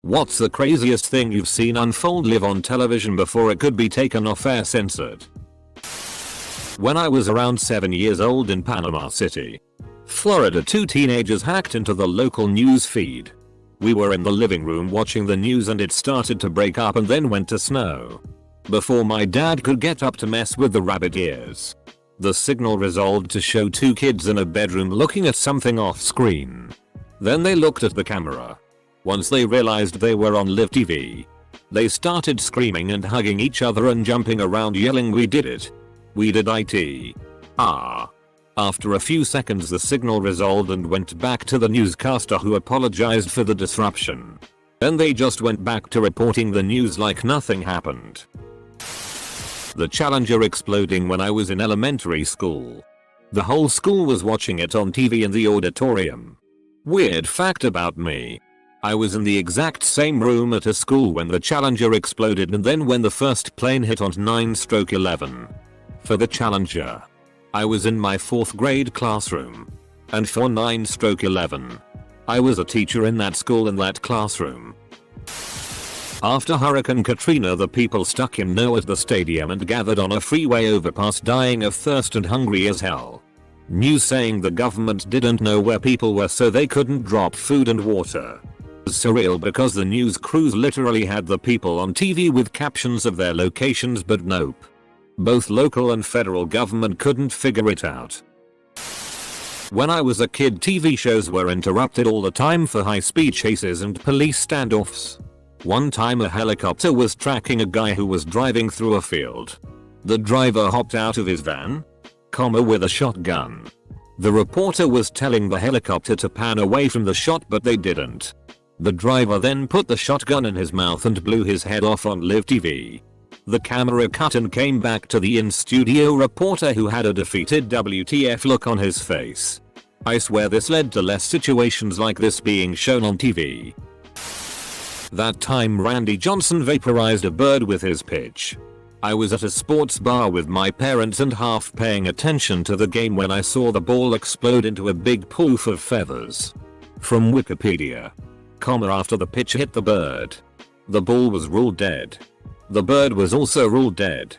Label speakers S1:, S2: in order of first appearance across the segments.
S1: What's the craziest thing you've seen unfold live on television before it could be taken off air censored? When I was around 7 years old in Panama City, Florida, two teenagers hacked into the local news feed. We were in the living room watching the news and it started to break up and then went to snow. Before my dad could get up to mess with the rabbit ears, the signal resolved to show two kids in a bedroom looking at something off screen. Then they looked at the camera. Once they realized they were on live TV, they started screaming and hugging each other and jumping around yelling, "We did it! We did it! Ah!" After a few seconds the signal resolved and went back to the newscaster, who apologized for the disruption. Then they just went back to reporting the news like nothing happened. The Challenger exploding when I was in elementary school. The whole school was watching it on TV in the auditorium. Weird fact about me: I was in the exact same room at a school when the Challenger exploded and then when the first plane hit on 9/11. For the Challenger, I was in my 4th grade classroom. And for 9/11, I was a teacher in that school in that classroom. After Hurricane Katrina, the people stuck in Noah at the stadium and gathered on a freeway overpass dying of thirst and hungry as hell. News saying the government didn't know where people were so they couldn't drop food and water. It was surreal because the news crews literally had the people on TV with captions of their locations, but nope. Both local and federal government couldn't figure it out. When I was a kid, TV shows were interrupted all the time for high-speed chases and police standoffs. One time a helicopter was tracking a guy who was driving through a field. The driver hopped out of his van, with a shotgun. The reporter was telling the helicopter to pan away from the shot, but they didn't. The driver then put the shotgun in his mouth and blew his head off on live TV. The camera cut and came back to the in-studio reporter, who had a defeated WTF look on his face. I swear this led to less situations like this being shown on TV. That time Randy Johnson vaporized a bird with his pitch. I was at a sports bar with my parents and half paying attention to the game when I saw the ball explode into a big poof of feathers. From Wikipedia. After the pitch hit the bird, the ball was ruled dead. The bird was also ruled dead.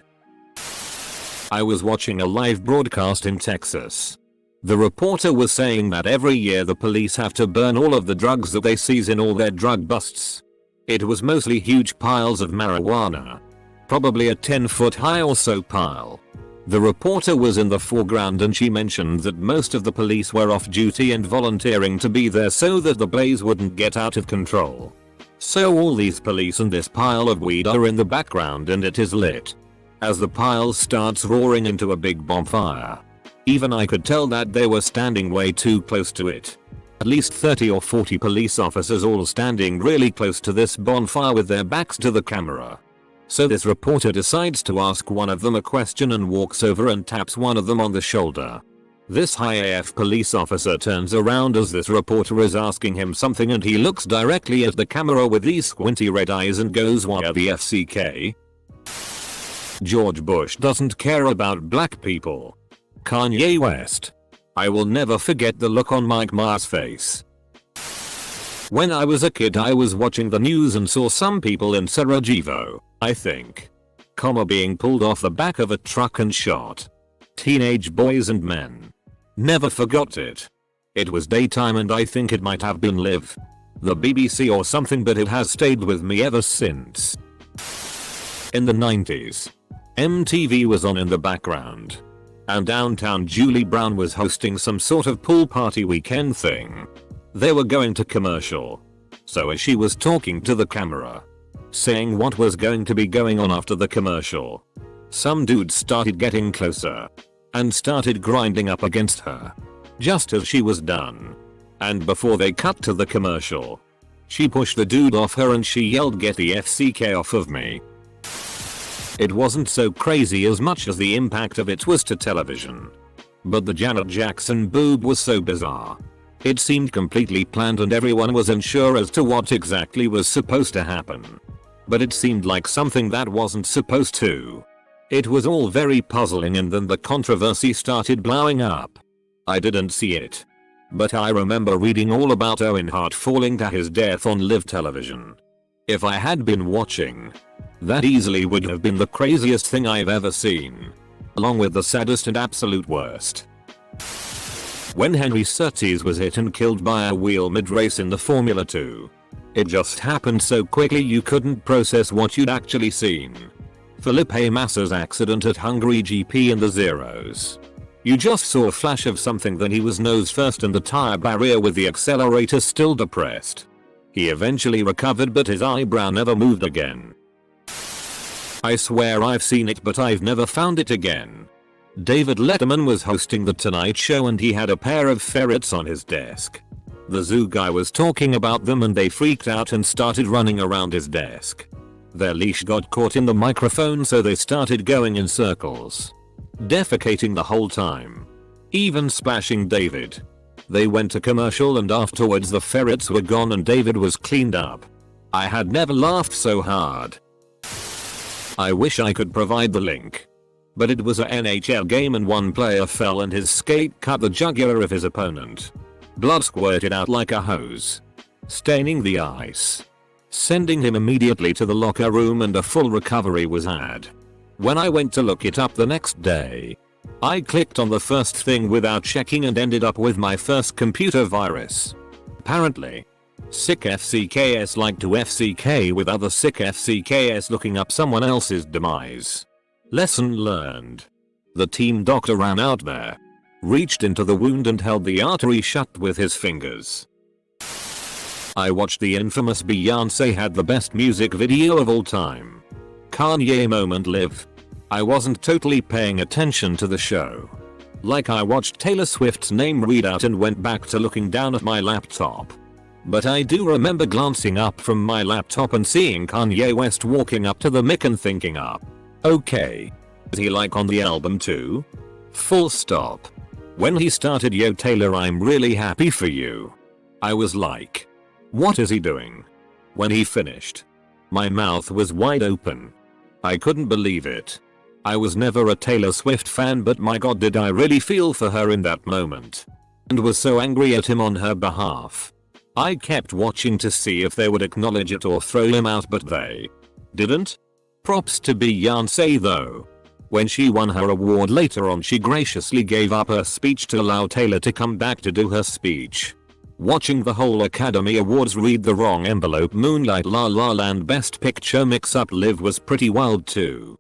S1: I was watching a live broadcast in Texas. The reporter was saying that every year the police have to burn all of the drugs that they seize in all their drug busts. It was mostly huge piles of marijuana. Probably a 10-foot high or so pile. The reporter was in the foreground and she mentioned that most of the police were off duty and volunteering to be there so that the blaze wouldn't get out of control. So all these police and this pile of weed are in the background and it is lit. As the pile starts roaring into a big bonfire. Even I could tell that they were standing way too close to it. At least 30 or 40 police officers all standing really close to this bonfire with their backs to the camera. So this reporter decides to ask one of them a question and walks over and taps one of them on the shoulder. This high AF police officer turns around as this reporter is asking him something and he looks directly at the camera with these squinty red eyes and goes, "Why the FCK? George Bush doesn't care about black people." Kanye West. I will never forget the look on Mike Ma's face. When I was a kid I was watching the news and saw some people in Sarajevo, I think, being pulled off the back of a truck and shot. Teenage boys and men. Never forgot it. It was daytime and I think it might have been live. The BBC or something, but it has stayed with me ever since. In the 90s, MTV was on in the background. And downtown Julie Brown was hosting some sort of pool party weekend thing. They were going to commercial. So as she was talking to the camera, saying what was going to be going on after the commercial, some dude started getting closer and started grinding up against her just as she was done. And before they cut to the commercial, she pushed the dude off her and she yelled, "Get the FCK off of me." It wasn't so crazy as much as the impact of it was to television. But the Janet Jackson boob was so bizarre. It seemed completely planned and everyone was unsure as to what exactly was supposed to happen. But it seemed like something that wasn't supposed to. It was all very puzzling and then the controversy started blowing up. I didn't see it. But I remember reading all about Owen Hart falling to his death on live television. If I had been watching, that easily would have been the craziest thing I've ever seen. Along with the saddest and absolute worst. When Henry Surtees was hit and killed by a wheel mid-race in the Formula 2. It just happened so quickly you couldn't process what you'd actually seen. Felipe Massa's accident at Hungary GP in the zeros. You just saw a flash of something, then he was nose first in the tire barrier with the accelerator still depressed. He eventually recovered, but his eyebrow never moved again. I swear I've seen it, but I've never found it again. David Letterman was hosting The Tonight Show and he had a pair of ferrets on his desk. The zoo guy was talking about them and they freaked out and started running around his desk. Their leash got caught in the microphone, so they started going in circles. Defecating the whole time. Even splashing David. They went to commercial and afterwards the ferrets were gone and David was cleaned up. I had never laughed so hard. I wish I could provide the link. But it was a NHL game and one player fell and his skate cut the jugular of his opponent. Blood squirted out like a hose, staining the ice, sending him immediately to the locker room, and a full recovery was had. When I went to look it up the next day, I clicked on the first thing without checking and ended up with my first computer virus. Apparently, sick FCKS like to FCK with other sick FCKS looking up someone else's demise. Lesson learned. The team doctor ran out there, reached into the wound and held the artery shut with his fingers. I watched the infamous Beyonce Had the Best Music video of all time. Kanye moment live. I wasn't totally paying attention to the show. Like I watched Taylor Swift's name read out and went back to looking down at my laptop. But I do remember glancing up from my laptop and seeing Kanye West walking up to the mic and thinking okay. Is he like on the album too? Full stop. When he started Yo Taylor I'm really happy for you, I was like, what is he doing? When he finished, my mouth was wide open. I couldn't believe it. I was never a Taylor Swift fan, but my god did I really feel for her in that moment. And was so angry at him on her behalf. I kept watching to see if they would acknowledge it or throw him out, but they didn't. Props to Beyonce though. When she won her award later on, she graciously gave up her speech to allow Taylor to come back to do her speech. Watching the whole Academy Awards read the wrong envelope Moonlight La La Land Best Picture mix up Live was pretty wild too.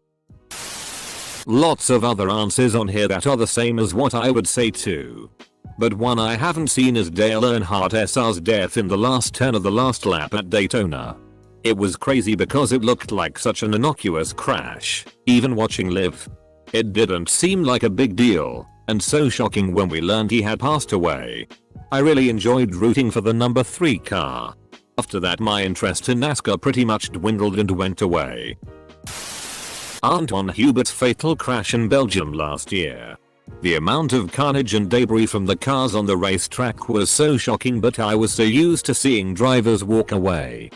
S1: Lots of other answers on here that are the same as what I would say too. But one I haven't seen is Dale Earnhardt Sr's death in the last turn of the last lap at Daytona. It was crazy because it looked like such an innocuous crash, even watching Live. It didn't seem like a big deal, and so shocking when we learned he had passed away. I really enjoyed rooting for the number 3 car. After that my interest in NASCAR pretty much dwindled and went away. Anton Hubert's fatal crash in Belgium last year. The amount of carnage and debris from the cars on the racetrack was so shocking, but I was so used to seeing drivers walk away.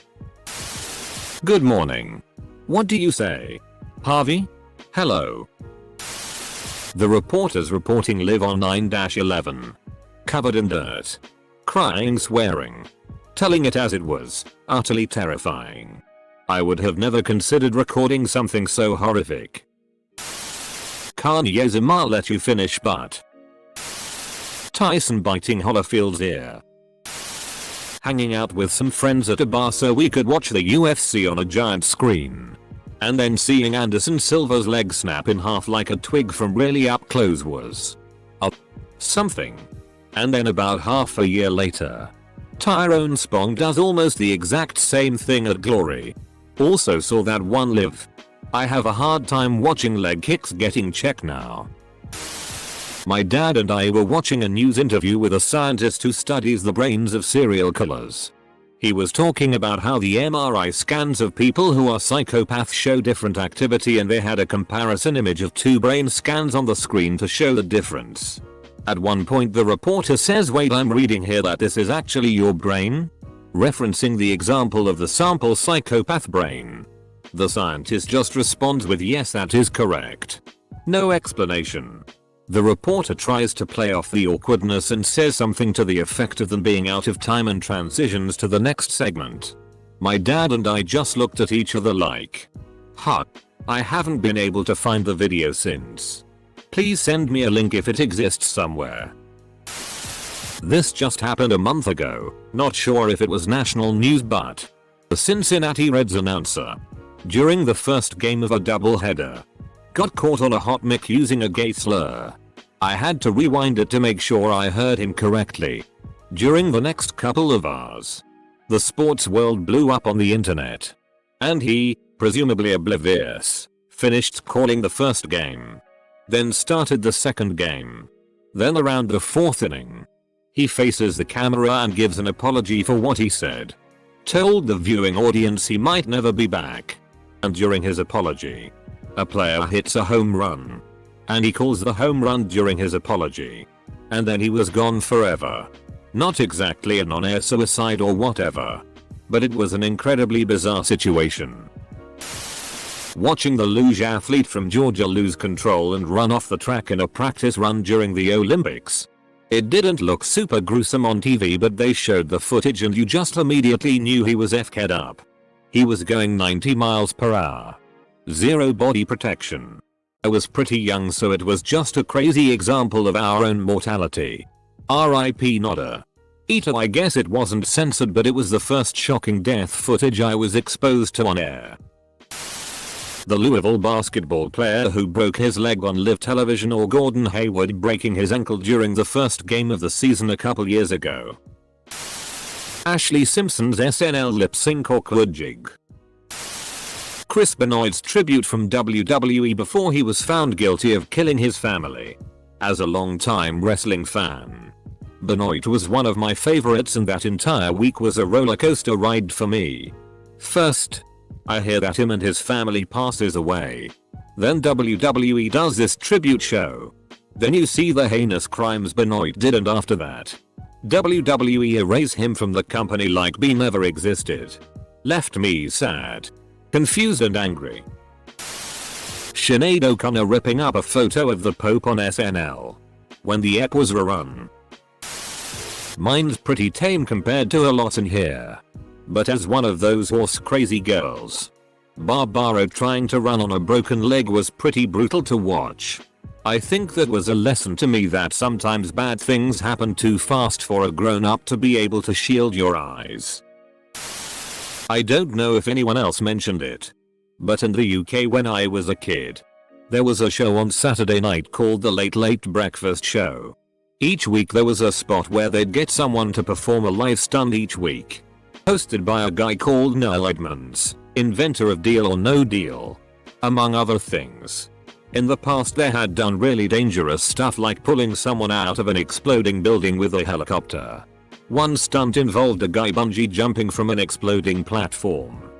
S1: Good morning. What do you say? Harvey? Hello. The reporters reporting Live on 9-11. Covered in dirt. Crying, swearing. Telling it as it was. Utterly terrifying. I would have never considered recording something so horrific. Kanye Zima let you finish, but Tyson biting Holyfield's ear. Hanging out with some friends at a bar so we could watch the UFC on a giant screen. And then seeing Anderson Silva's leg snap in half like a twig from really up close was something. And then about half a year later, Tyrone Spong does almost the exact same thing at Glory. Also saw that one Live. I have a hard time watching leg kicks getting checked now. My dad and I were watching a news interview with a scientist who studies the brains of serial killers. He was talking about how the MRI scans of people who are psychopaths show different activity, and they had a comparison image of 2 brain scans on the screen to show the difference. At one point the reporter says, wait, I'm reading here that this is actually your brain? Referencing the example of the sample psychopath brain. The scientist just responds with, yes, that is correct. No explanation. The reporter tries to play off the awkwardness and says something to the effect of them being out of time and transitions to the next segment. My dad and I just looked at each other like, huh? I haven't been able to find the video since. Please send me a link if it exists somewhere. This just happened a month ago, not sure if it was national news, but the Cincinnati Reds announcer, during the first game of a doubleheader, got caught on a hot mic using a gay slur. I had to rewind it to make sure I heard him correctly. During the next couple of hours, the sports world blew up on the internet. And he, presumably oblivious, finished calling the first game. Then started the second game. Then around the fourth inning, he faces the camera and gives an apology for what he said. Told the viewing audience he might never be back. And during his apology, a player hits a home run. And he calls the home run during his apology. And then he was gone forever. Not exactly an on-air suicide or whatever, but it was an incredibly bizarre situation. Watching the luge athlete from Georgia lose control and run off the track in a practice run during the Olympics. It didn't look super gruesome on TV, but they showed the footage and you just immediately knew he was f-ked up. He was going 90 miles per hour. Zero body protection. I was pretty young, so it was just a crazy example of our own mortality. R.I.P. Nodder. Ito. I guess it wasn't censored, but it was the first shocking death footage I was exposed to on air. The Louisville basketball player who broke his leg on live television, or Gordon Hayward breaking his ankle during the first game of the season a couple years ago. Ashlee Simpson's SNL lip sync awkward jig. Chris Benoit's tribute from WWE before he was found guilty of killing his family. As a long-time wrestling fan, Benoit was one of my favorites, and that entire week was a roller coaster ride for me. First, I hear that him and his family passes away. Then WWE does this tribute show. Then you see the heinous crimes Benoit did, and after that, WWE erase him from the company like he never existed. Left me sad, confused and angry. Sinead O'Connor ripping up a photo of the Pope on SNL when the ep was rerun. Mine's pretty tame compared to a lot in here. But as one of those horse crazy girls, Barbaro trying to run on a broken leg was pretty brutal to watch. I think that was a lesson to me that sometimes bad things happen too fast for a grown-up to be able to shield your eyes. I don't know if anyone else mentioned it, but in the UK when I was a kid, there was a show on Saturday night called The Late Late Breakfast Show. Each week there was a spot where they'd get someone to perform a live stunt each week. Hosted by a guy called Noel Edmonds, inventor of Deal or No Deal, among other things. In the past they had done really dangerous stuff like pulling someone out of an exploding building with a helicopter. One stunt involved a guy bungee jumping from an exploding platform.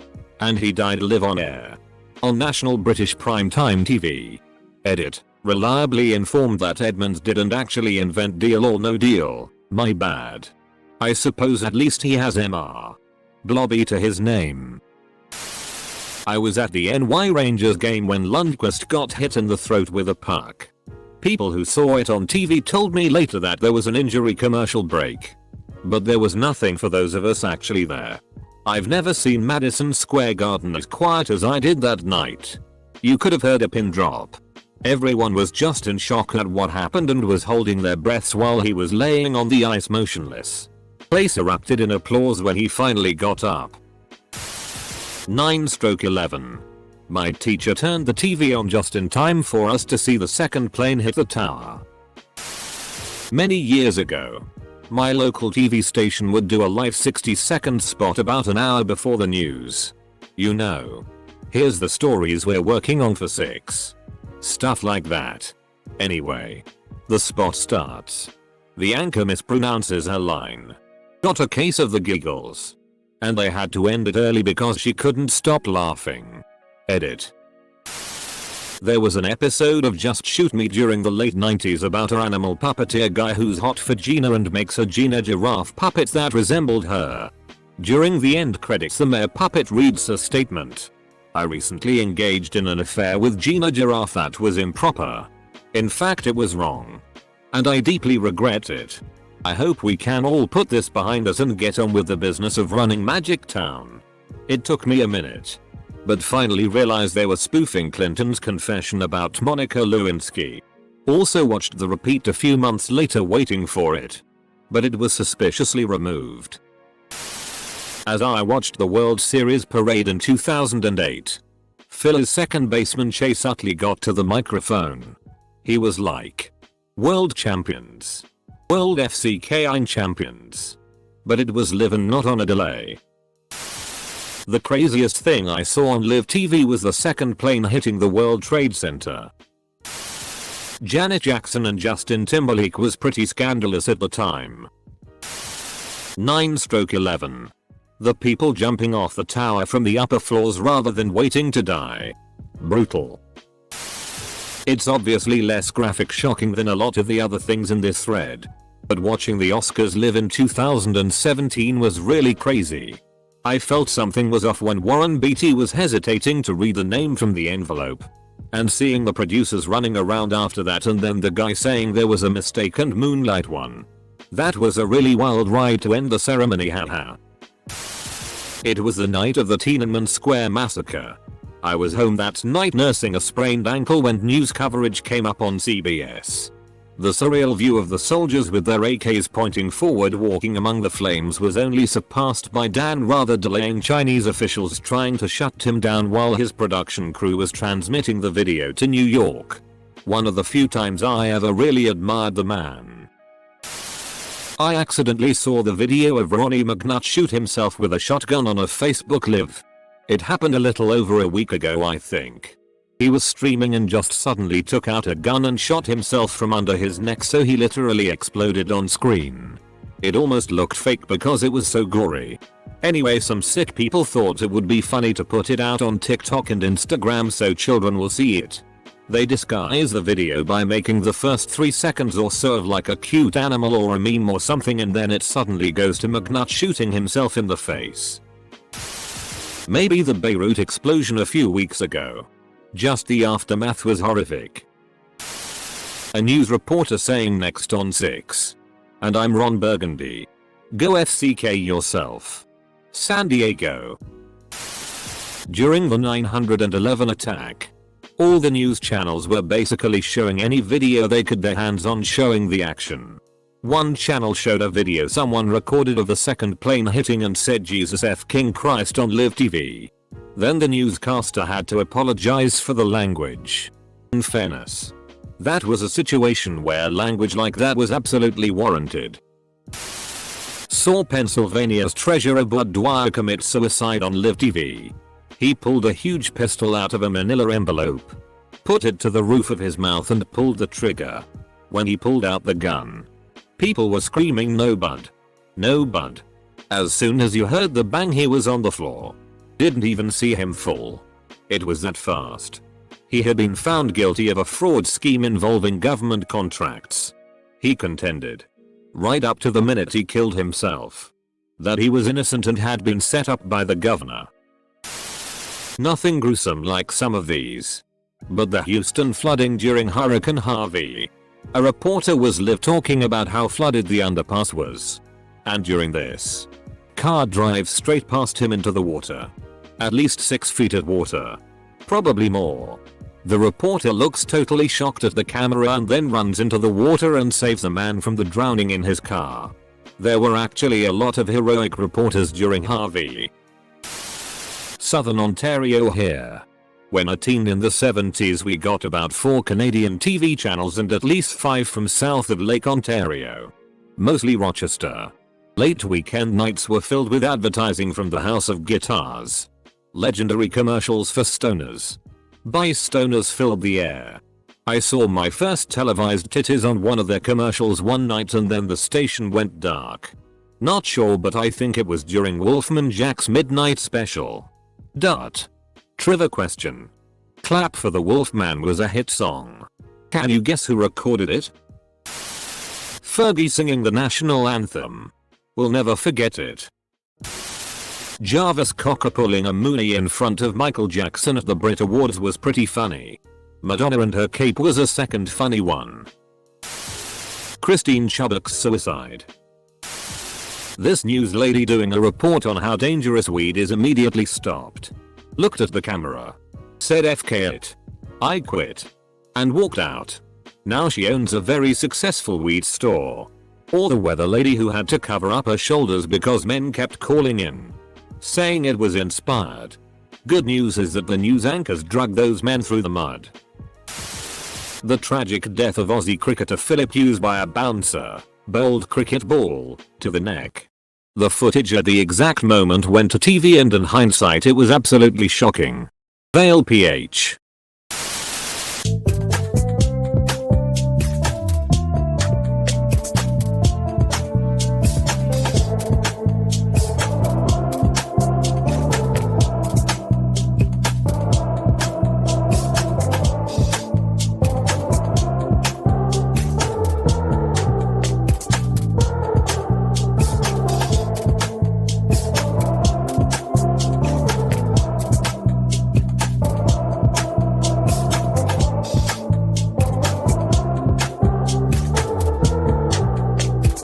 S1: And he died live on air. On national British primetime TV. Edit. Reliably informed that Edmonds didn't actually invent Deal or No Deal. My bad. I suppose at least he has Mr. Blobby to his name. I was at the NY Rangers game when Lundqvist got hit in the throat with a puck. People who saw it on TV told me later that there was an injury commercial break. But there was nothing for those of us actually there. I've never seen Madison Square Garden as quiet as I did that night. You could have heard a pin drop. Everyone was just in shock at what happened and was holding their breaths while he was laying on the ice motionless. Place erupted in applause when he finally got up. 9/11. My teacher turned the TV on just in time for us to see the second plane hit the tower. Many years ago, my local TV station would do a live 60-second spot about an hour before the news. You know, here's the stories we're working on for 6. Stuff like that. Anyway, the spot starts. The anchor mispronounces her line. Got a case of the giggles. And they had to end it early because she couldn't stop laughing. Edit. There was an episode of Just Shoot Me during the late 90s about an animal puppeteer guy who's hot for Gina and makes a Gina giraffe puppet that resembled her. During the end credits, the mayor puppet reads a statement. I recently engaged in an affair with Gina Giraffe that was improper. In fact, it was wrong. And I deeply regret it. I hope we can all put this behind us and get on with the business of running Magic Town. It took me a minute, but finally realized they were spoofing Clinton's confession about Monica Lewinsky. Also watched the repeat a few months later waiting for it, but it was suspiciously removed. As I watched the World Series parade in 2008, Phillies second baseman Chase Utley got to the microphone. He was like, "World champions. World FCK champions." But it was live and not on a delay. The craziest thing I saw on live TV was the second plane hitting the World Trade Center. Janet Jackson and Justin Timberlake was pretty scandalous at the time. 9/11. The people jumping off the tower from the upper floors rather than waiting to die. Brutal. It's obviously less graphic shocking than a lot of the other things in this thread. But watching the Oscars live in 2017 was really crazy. I felt something was off when Warren Beatty was hesitating to read the name from the envelope. And seeing the producers running around after that and then the guy saying there was a mistake and Moonlight won. That was a really wild ride to end the ceremony, haha. It was the night of the Tiananmen Square massacre. I was home that night nursing a sprained ankle when news coverage came up on CBS. The surreal view of the soldiers with their AKs pointing forward walking among the flames was only surpassed by Dan Rather delaying Chinese officials trying to shut him down while his production crew was transmitting the video to New York. One of the few times I ever really admired the man. I accidentally saw the video of Ronnie McNutt shoot himself with a shotgun on a Facebook Live. It happened a little over a week ago, I think. He was streaming and just suddenly took out a gun and shot himself from under his neck, so he literally exploded on screen. It almost looked fake because it was so gory. Anyway, some sick people thought it would be funny to put it out on TikTok and Instagram so children will see it. They disguise the video by making the first 3 seconds or so of like a cute animal or a meme or something, and then it suddenly goes to McNutt shooting himself in the face. Maybe the Beirut explosion a few weeks ago. Just the aftermath was horrific. A news reporter saying next on 6. And I'm Ron Burgundy. Go FCK yourself. San Diego. During the 9/11 attack, all the news channels were basically showing any video they could get their hands on showing the action. One channel showed a video someone recorded of the second plane hitting and said Jesus F King Christ on live TV. Then the newscaster had to apologize for the language. In fairness, that was a situation where language like that was absolutely warranted. Saw Pennsylvania's Treasurer Bud Dwyer commit suicide on live TV. He pulled a huge pistol out of a manila envelope, put it to the roof of his mouth and pulled the trigger. When he pulled out the gun, people were screaming, "No Bud. No Bud." As soon as you heard the bang, he was on the floor. Didn't even see him fall. It was that fast. He had been found guilty of a fraud scheme involving government contracts. He contended, right up to the minute he killed himself, that he was innocent and had been set up by the governor. Nothing gruesome like some of these. But the Houston flooding during Hurricane Harvey. A reporter was live talking about how flooded the underpass was. And during this, car drives straight past him into the water. At least 6 feet of water. Probably more. The reporter looks totally shocked at the camera and then runs into the water and saves the man from the drowning in his car. There were actually a lot of heroic reporters during Harvey. Southern Ontario here. When a teen in the 70s, we got about 4 Canadian TV channels and at least 5 from south of Lake Ontario. Mostly Rochester. Late weekend nights were filled with advertising from the House of Guitars. Legendary commercials for stoners. By stoners filled the air. I saw my first televised titties on one of their commercials one night and then the station went dark. Not sure, but I think it was during Wolfman Jack's Midnight Special. Trivia question. Clap for the Wolfman was a hit song. Can you guess who recorded it? Fergie singing the national anthem. We'll never forget it. Jarvis Cocker pulling a Mooney in front of Michael Jackson at the Brit Awards was pretty funny. Madonna and her cape was a second funny one. Christine Chubbuck's suicide. This news lady doing a report on how dangerous weed is immediately stopped. Looked at the camera. Said FK it. I quit. And walked out. Now she owns a very successful weed store. Or the weather lady who had to cover up her shoulders because men kept calling in. Saying it was inspired. Good news is that the news anchors dragged those men through the mud. The tragic death of Aussie cricketer Philip Hughes by a bouncer, bowled cricket ball, to the neck. The footage at the exact moment went to TV and in hindsight it was absolutely shocking. Vale PH.